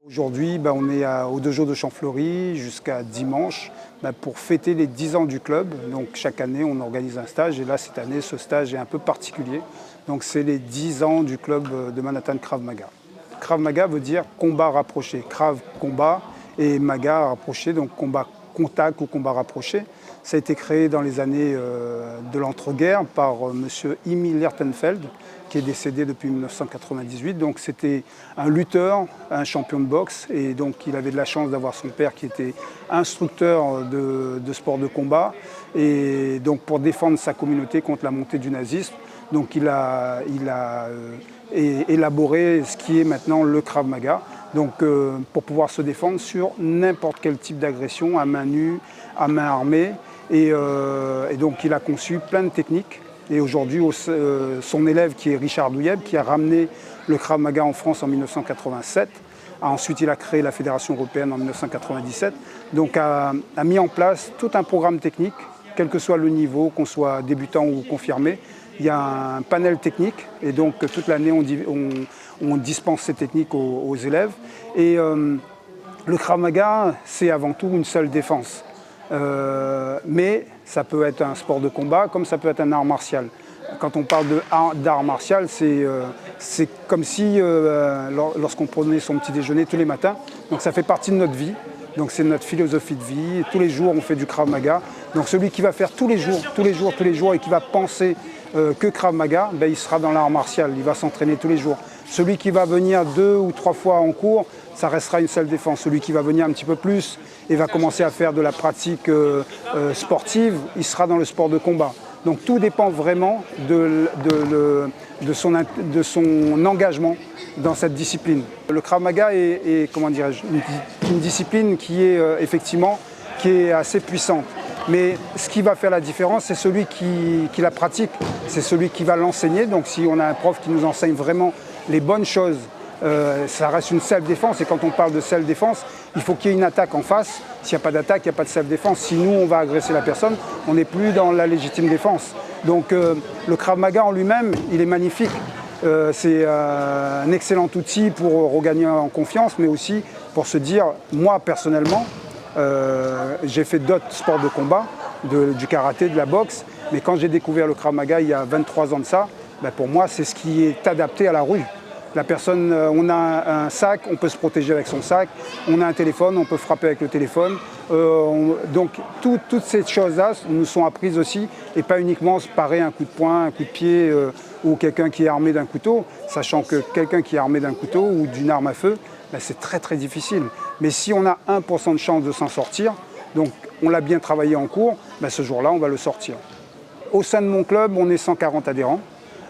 Aujourd'hui, on est au dojo de Champfleury jusqu'à dimanche pour fêter les 10 ans du club. Donc chaque année, on organise un stage et là, cette année, ce stage est un peu particulier. Donc c'est les 10 ans du club de Manhattan Krav Maga. Krav Maga veut dire combat rapproché. Krav, combat, et Maga, rapproché, donc combat contact ou combat rapproché. Ça a été créé dans les années de l'entre-guerres par M. Emil Lertenfeld, qui est décédé depuis 1998. Donc c'était un lutteur, un champion de boxe, et donc il avait de la chance d'avoir son père qui était instructeur de sport de combat, et donc pour défendre sa communauté contre la montée du nazisme. Donc il a élaboré ce qui est maintenant le Krav Maga, donc pour pouvoir se défendre sur n'importe quel type d'agression, à main nue, à main armée, et donc il a conçu plein de techniques. Et aujourd'hui, son élève qui est Richard Douyeb, qui a ramené le Krav Maga en France en 1987, ensuite il a créé la Fédération européenne en 1997, donc a mis en place tout un programme technique, quel que soit le niveau, qu'on soit débutant ou confirmé. Il y a un panel technique et donc toute l'année on dispense ces techniques aux élèves. Et le Krav Maga, c'est avant tout une seule défense. Mais ça peut être un sport de combat comme ça peut être un art martial. Quand on parle d'art martial, c'est comme si lorsqu'on prenait son petit déjeuner tous les matins, donc ça fait partie de notre vie. Donc c'est notre philosophie de vie. Tous les jours, on fait du Krav Maga. Donc celui qui va faire tous les jours et qui va penser que Krav Maga, il sera dans l'art martial. Il va s'entraîner tous les jours. Celui qui va venir 2 ou 3 fois en cours, ça restera une seule défense. Celui qui va venir un petit peu plus et va commencer à faire de la pratique sportive, il sera dans le sport de combat. Donc tout dépend vraiment de son engagement dans cette discipline. Le Krav Maga est comment dirais-je, une discipline qui est effectivement assez puissante. Mais ce qui va faire la différence, c'est celui qui la pratique, c'est celui qui va l'enseigner. Donc si on a un prof qui nous enseigne vraiment les bonnes choses, ça reste une self-défense. Et quand on parle de self-défense, il faut qu'il y ait une attaque en face. S'il n'y a pas d'attaque, il n'y a pas de self-défense. Si nous, on va agresser la personne, on n'est plus dans la légitime défense. Donc le Krav Maga en lui-même, il est magnifique. C'est un excellent outil pour regagner en confiance, mais aussi pour se dire, moi personnellement, j'ai fait d'autres sports de combat, du karaté, de la boxe, mais quand j'ai découvert le Krav Maga il y a 23 ans de ça, pour moi c'est ce qui est adapté à la rue. La personne, on a un sac, on peut se protéger avec son sac, on a un téléphone, on peut frapper avec le téléphone. Donc toutes ces choses-là nous sont apprises aussi, et pas uniquement se parer un coup de poing, un coup de pied ou quelqu'un qui est armé d'un couteau, sachant que quelqu'un qui est armé d'un couteau ou d'une arme à feu, c'est très très difficile. Mais si on a 1% de chance de s'en sortir, donc on l'a bien travaillé en cours, ce jour-là on va le sortir. Au sein de mon club, on est 140 adhérents.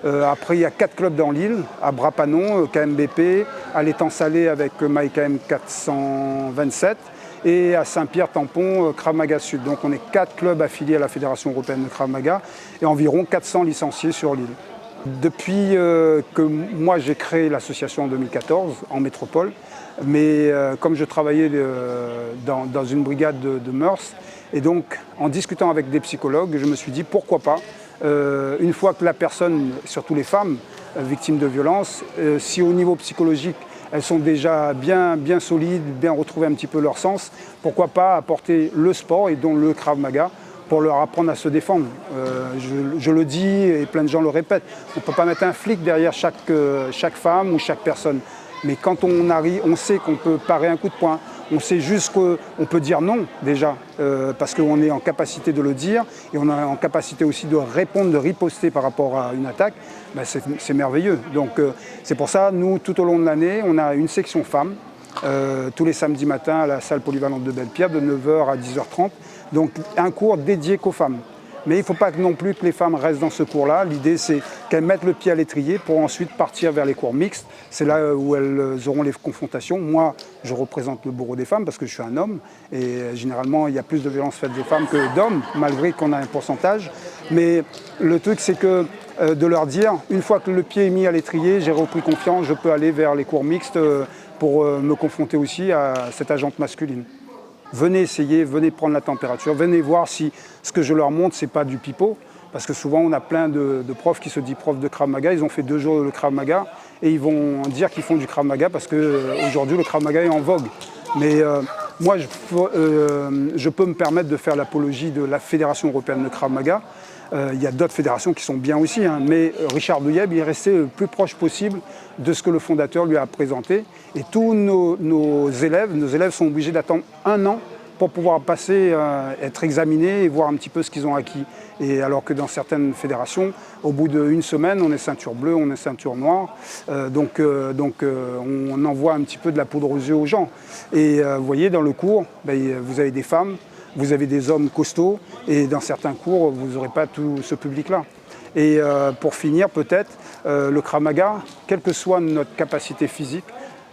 Après, il y a 4 clubs dans l'île, à Brapanon, KMBP, à l'Étang Salé avec MyKM 427 et à Saint-Pierre-Tampon, Krav Maga Sud. Donc on est 4 clubs affiliés à la Fédération européenne de Krav Maga et environ 400 licenciés sur l'île. Depuis que moi j'ai créé l'association en 2014 en métropole, mais comme je travaillais dans une brigade de mœurs, et donc en discutant avec des psychologues, je me suis dit pourquoi pas, une fois que la personne, surtout les femmes victimes de violences, si au niveau psychologique elles sont déjà bien solides, bien retrouvé un petit peu leur sens, pourquoi pas apporter le sport et donc le Krav Maga pour leur apprendre à se défendre. Je le dis et plein de gens le répètent, on ne peut pas mettre un flic derrière chaque femme ou chaque personne. Mais quand on arrive, on sait qu'on peut parer un coup de poing, on sait juste qu'on peut dire non déjà, parce qu'on est en capacité de le dire et on est en capacité aussi de répondre, de riposter par rapport à une attaque, c'est merveilleux. Donc c'est pour ça, nous, tout au long de l'année, on a une section femmes, tous les samedis matins à la salle polyvalente de Belle-Pierre, de 9h à 10h30, donc un cours dédié qu'aux femmes. Mais il ne faut pas non plus que les femmes restent dans ce cours-là. L'idée, c'est qu'elles mettent le pied à l'étrier pour ensuite partir vers les cours mixtes. C'est là où elles auront les confrontations. Moi, je représente le bourreau des femmes parce que je suis un homme. Et généralement, il y a plus de violences faites des femmes que d'hommes, malgré qu'on a un pourcentage. Mais le truc, c'est que de leur dire, une fois que le pied est mis à l'étrier, j'ai repris confiance, je peux aller vers les cours mixtes pour me confronter aussi à cette agente masculine. Venez essayer, venez prendre la température, venez voir si ce que je leur montre, ce n'est pas du pipeau. Parce que souvent, on a plein de profs qui se disent profs de Krav Maga, ils ont fait 2 jours de Krav Maga et ils vont dire qu'ils font du Krav Maga parce qu'aujourd'hui, le Krav Maga est en vogue. Mais moi, je peux me permettre de faire l'apologie de la Fédération européenne de Krav Maga. Il y a d'autres fédérations qui sont bien aussi, hein, mais Richard Douyeb il est resté le plus proche possible de ce que le fondateur lui a présenté. Et tous nos élèves sont obligés d'attendre 1 an pour pouvoir passer, être examinés et voir un petit peu ce qu'ils ont acquis. Et alors que dans certaines fédérations, au bout d'1 semaine, on est ceinture bleue, on est ceinture noire. Donc on envoie un petit peu de la poudre aux yeux aux gens. Et vous voyez, dans le cours, vous avez des femmes, vous avez des hommes costauds, et dans certains cours, vous n'aurez pas tout ce public-là. Et pour finir, peut-être, le Krav Maga, quelle que soit notre capacité physique,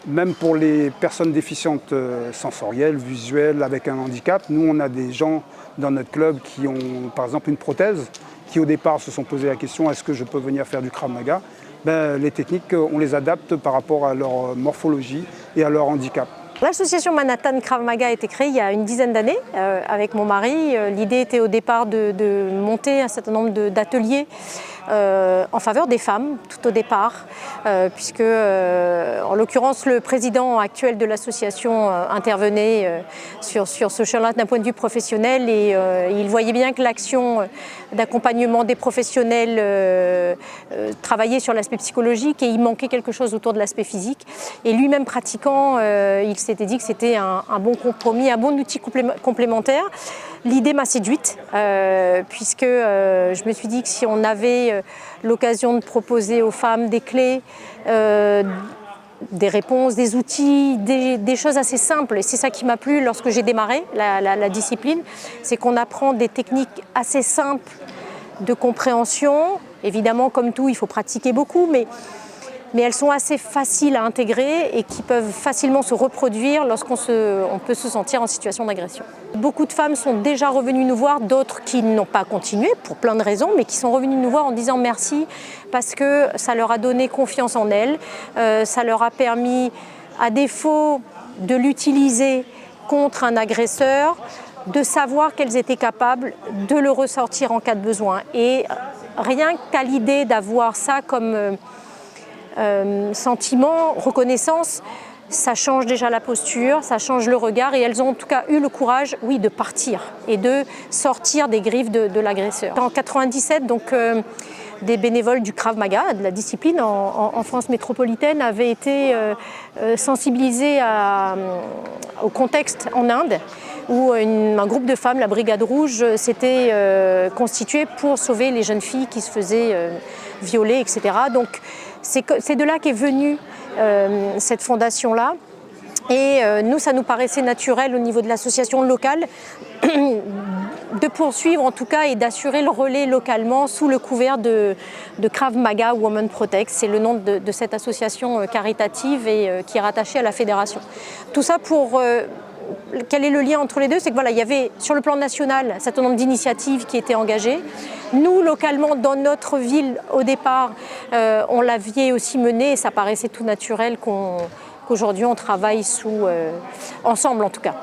même pour les personnes déficientes sensorielles, visuelles, avec un handicap, nous on a des gens dans notre club qui ont par exemple une prothèse, qui au départ se sont posé la question est-ce que je peux venir faire du Krav Maga? Les techniques, on les adapte par rapport à leur morphologie et à leur handicap. L'association Manhattan Krav Maga a été créée il y a une dizaine d'années avec mon mari. L'idée était au départ de monter un certain nombre d'ateliers en faveur des femmes, tout au départ, puisque en l'occurrence le président actuel de l'association intervenait sur ce champ-là d'un point de vue professionnel et il voyait bien que l'action d'accompagnement des professionnels travaillait sur l'aspect psychologique et il manquait quelque chose autour de l'aspect physique. Et lui-même pratiquant, il s'était dit que c'était un bon compromis, un bon outil complémentaire. L'idée m'a séduite, puisque je me suis dit que si on avait l'occasion de proposer aux femmes des clés, des réponses, des outils, des choses assez simples, et c'est ça qui m'a plu lorsque j'ai démarré la discipline, c'est qu'on apprend des techniques assez simples de compréhension. Évidemment, comme tout, il faut pratiquer beaucoup, mais elles sont assez faciles à intégrer et qui peuvent facilement se reproduire lorsqu'on peut se sentir en situation d'agression. Beaucoup de femmes sont déjà revenues nous voir, d'autres qui n'ont pas continué pour plein de raisons, mais qui sont revenues nous voir en disant merci parce que ça leur a donné confiance en elles, ça leur a permis, à défaut de l'utiliser contre un agresseur, de savoir qu'elles étaient capables de le ressortir en cas de besoin. Et rien qu'à l'idée d'avoir ça comme sentiment, reconnaissance, ça change déjà la posture, ça change le regard et elles ont en tout cas eu le courage, oui, de partir et de sortir des griffes de l'agresseur. En 97, donc, des bénévoles du Krav Maga, de la discipline en France métropolitaine, avaient été sensibilisés au contexte en Inde, où un groupe de femmes, la Brigade Rouge, s'était constitué pour sauver les jeunes filles qui se faisaient violer, etc. Donc c'est de là qu'est venue cette fondation-là. Et nous, ça nous paraissait naturel au niveau de l'association locale de poursuivre en tout cas et d'assurer le relais localement sous le couvert de Krav Maga Women Protect. C'est le nom de cette association caritative et qui est rattachée à la fédération. Tout ça pour... quel est le lien entre les deux? C'est que voilà, il y avait sur le plan national un certain nombre d'initiatives qui étaient engagées. Nous, localement, dans notre ville, au départ, on l'avait aussi menée et ça paraissait tout naturel qu'aujourd'hui on travaille ensemble en tout cas.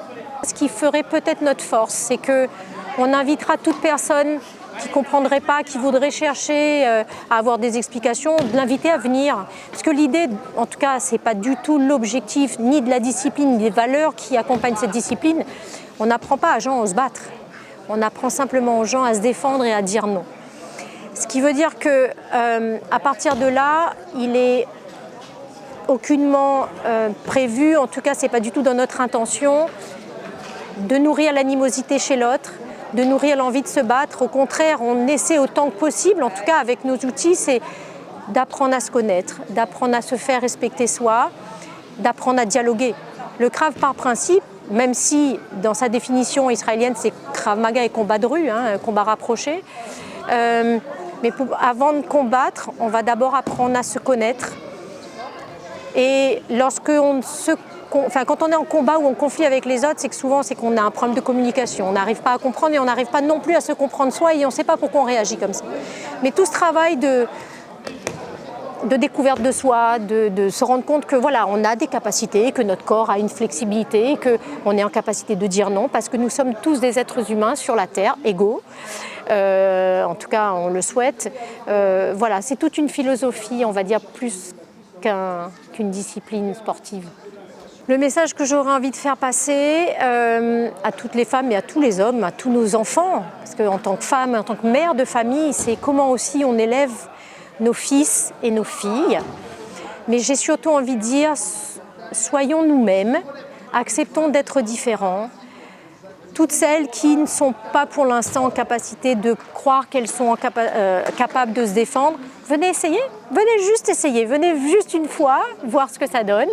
Ce qui ferait peut-être notre force, c'est qu'on invitera toute personne qui ne comprendrait pas, qui voudrait chercher à avoir des explications, de l'inviter à venir. Parce que l'idée, en tout cas, ce n'est pas du tout l'objectif ni de la discipline, ni des valeurs qui accompagnent cette discipline. On n'apprend pas à gens à se battre. On apprend simplement aux gens à se défendre et à dire non. Ce qui veut dire qu'à partir de là, il est aucunement prévu, en tout cas, ce n'est pas du tout dans notre intention, de nourrir l'animosité chez l'autre, de nourrir l'envie de se battre. Au contraire, on essaie autant que possible, en tout cas avec nos outils, c'est d'apprendre à se connaître, d'apprendre à se faire respecter soi, d'apprendre à dialoguer. Le Krav par principe, même si dans sa définition israélienne c'est Krav Maga et combat de rue, un combat rapproché, mais avant de combattre, on va d'abord apprendre à se connaître. Et quand on est en combat ou en conflit avec les autres, c'est que souvent qu'on a un problème de communication. On n'arrive pas à comprendre et on n'arrive pas non plus à se comprendre soi et on ne sait pas pourquoi on réagit comme ça. Mais tout ce travail de découverte de soi, de se rendre compte que voilà, on a des capacités, que notre corps a une flexibilité, qu'on est en capacité de dire non, parce que nous sommes tous des êtres humains sur la Terre, égaux. En tout cas, on le souhaite. Voilà, c'est toute une philosophie, on va dire, plus qu'une discipline sportive. Le message que j'aurais envie de faire passer à toutes les femmes et à tous les hommes, à tous nos enfants, parce qu'en tant que femme, en tant que mère de famille, c'est comment aussi on élève nos fils et nos filles. Mais j'ai surtout envie de dire, soyons nous-mêmes, acceptons d'être différents. Toutes celles qui ne sont pas pour l'instant en capacité de croire qu'elles sont capables de se défendre, venez essayer, venez juste essayer, venez juste une fois voir ce que ça donne.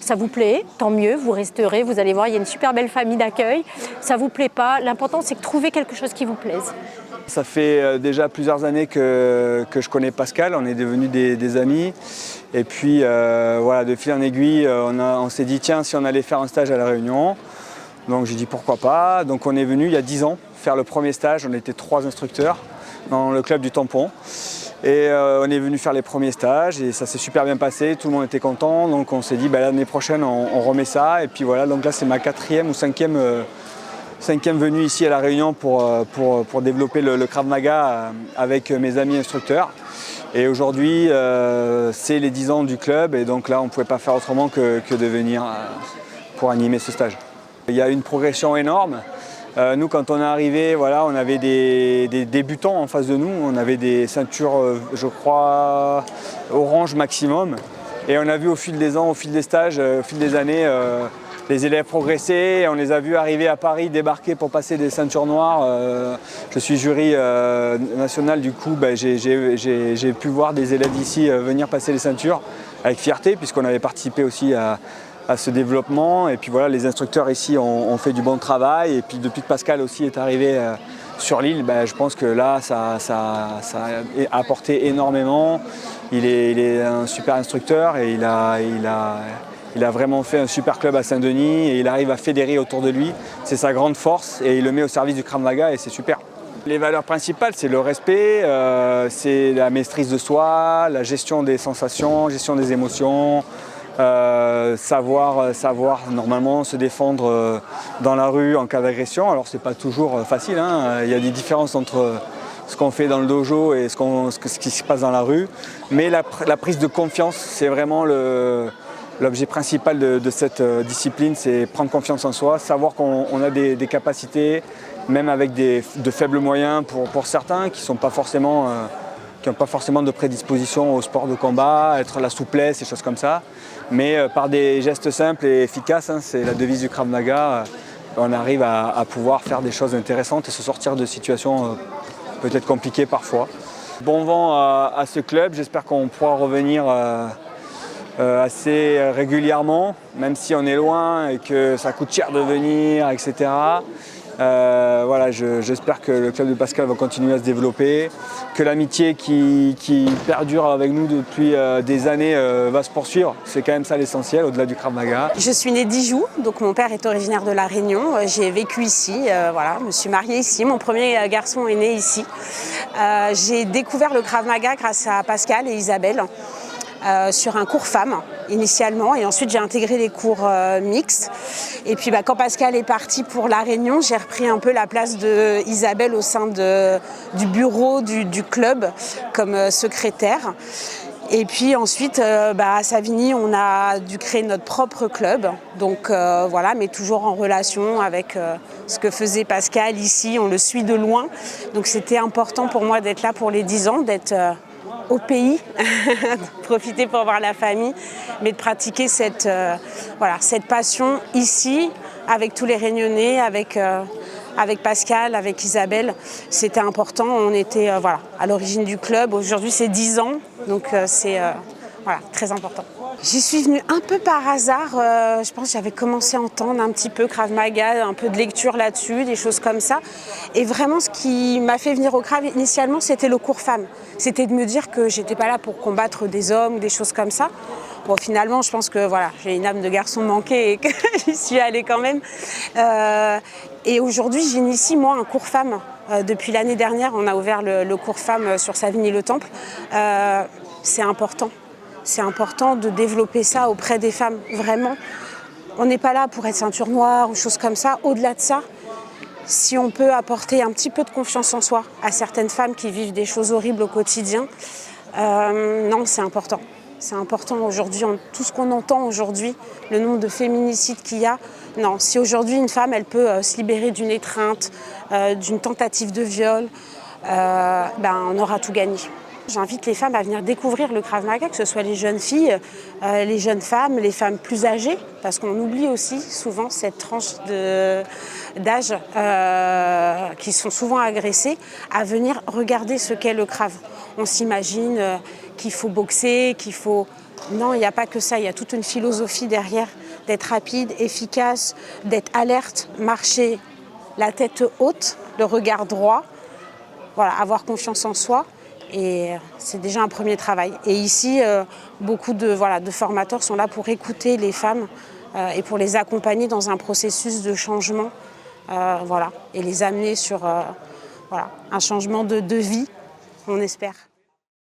Ça vous plaît, tant mieux, vous resterez, vous allez voir, il y a une super belle famille d'accueil. Ça vous plaît pas, l'important c'est de trouver quelque chose qui vous plaise. Ça fait déjà plusieurs années que je connais Pascal, on est devenus des amis. Et puis voilà, de fil en aiguille, on s'est dit tiens, si on allait faire un stage à La Réunion. Donc j'ai dit pourquoi pas. Donc on est venu il y a 10 ans faire le premier stage, on était 3 instructeurs dans le club du Tampon. Et on est venu faire les premiers stages et ça s'est super bien passé, tout le monde était content. Donc on s'est dit l'année prochaine on remet ça. Et puis voilà, donc là c'est ma 4e ou 5e venue ici à La Réunion pour développer le Krav Maga avec mes amis instructeurs. Et aujourd'hui c'est les 10 ans du club et donc là on ne pouvait pas faire autrement que de venir pour animer ce stage. Il y a une progression énorme. Nous, quand on est arrivé, voilà, on avait des débutants en face de nous. On avait des ceintures, je crois, orange maximum. Et on a vu au fil des ans, au fil des stages, au fil des années, les élèves progresser. On les a vus arriver à Paris, débarquer pour passer des ceintures noires. Je suis jury national, du coup, j'ai pu voir des élèves d'ici venir passer les ceintures avec fierté, puisqu'on avait participé aussi à ce développement. Et puis voilà, les instructeurs ici ont fait du bon travail. Et puis depuis que Pascal aussi est arrivé sur l'île, je pense que là, ça a apporté énormément. Il est un super instructeur et il a vraiment fait un super club à Saint-Denis et il arrive à fédérer autour de lui. C'est sa grande force et il le met au service du Krav Maga et c'est super. Les valeurs principales, c'est le respect, c'est la maîtrise de soi, la gestion des sensations, gestion des émotions, savoir normalement se défendre dans la rue en cas d'agression. Alors c'est pas toujours facile, hein. Il y a des différences entre ce qu'on fait dans le dojo et ce qui se passe dans la rue. Mais la prise de confiance, c'est vraiment l'objet principal de cette discipline, c'est prendre confiance en soi, savoir qu'on a des capacités, même avec de faibles moyens pour certains qui n'ont pas forcément de prédisposition au sport de combat, être la souplesse et choses comme ça. Mais par des gestes simples et efficaces, hein, c'est la devise du Krav Maga, on arrive à pouvoir faire des choses intéressantes et se sortir de situations peut-être compliquées parfois. Bon vent à ce club, j'espère qu'on pourra revenir assez régulièrement, même si on est loin et que ça coûte cher de venir, etc. Voilà, j'espère que le club de Pascal va continuer à se développer, que l'amitié qui perdure avec nous depuis des années va se poursuivre. C'est quand même ça l'essentiel, au-delà du Krav Maga. Je suis née d'Ijoux, donc mon père est originaire de La Réunion. J'ai vécu ici, voilà, je me suis mariée ici. Mon premier garçon est né ici. J'ai découvert le Krav Maga grâce à Pascal et Isabelle. Sur un cours femmes initialement et ensuite j'ai intégré les cours mixtes et puis quand Pascal est parti pour La Réunion, j'ai repris un peu la place de Isabelle au sein du bureau du club comme secrétaire. Et puis ensuite à Savigny on a dû créer notre propre club, donc voilà, mais toujours en relation avec ce que faisait Pascal ici, on le suit de loin, donc c'était important pour moi d'être là pour les 10 ans, d'être au pays, profiter pour voir la famille, mais de pratiquer cette passion ici, avec tous les Réunionnais, avec Pascal, avec Isabelle. C'était important, on était à l'origine du club. Aujourd'hui, c'est 10 ans, donc c'est très important. J'y suis venue un peu par hasard, je pense que j'avais commencé à entendre un petit peu Krav Maga, un peu de lecture là-dessus, des choses comme ça. Et vraiment ce qui m'a fait venir au Krav initialement, c'était le cours femmes. C'était de me dire que j'étais pas là pour combattre des hommes ou des choses comme ça. Bon, finalement, je pense que j'ai une âme de garçon manquée et que j'y suis allée quand même. Et aujourd'hui, j'initie moi un cours femmes. Depuis l'année dernière, on a ouvert le cours femmes sur Savigny-le-Temple. c'est important. C'est important de développer ça auprès des femmes, vraiment. On n'est pas là pour être ceinture noire ou choses comme ça. Au-delà de ça, si on peut apporter un petit peu de confiance en soi à certaines femmes qui vivent des choses horribles au quotidien, non, c'est important. C'est important aujourd'hui, tout ce qu'on entend aujourd'hui, le nombre de féminicides qu'il y a. Non, si aujourd'hui une femme, elle peut se libérer d'une étreinte, d'une tentative de viol, on aura tout gagné. J'invite les femmes à venir découvrir le Krav Maga, que ce soit les jeunes filles, les jeunes femmes, les femmes plus âgées, parce qu'on oublie aussi souvent cette tranche d'âge qui sont souvent agressées, à venir regarder ce qu'est le Krav. On s'imagine qu'il faut boxer, qu'il faut... Non, il n'y a pas que ça, il y a toute une philosophie derrière, d'être rapide, efficace, d'être alerte, marcher la tête haute, le regard droit, voilà, avoir confiance en soi. Et c'est déjà un premier travail. Et ici, beaucoup de formateurs sont là pour écouter les femmes et pour les accompagner dans un processus de changement et les amener sur un changement de vie, on espère.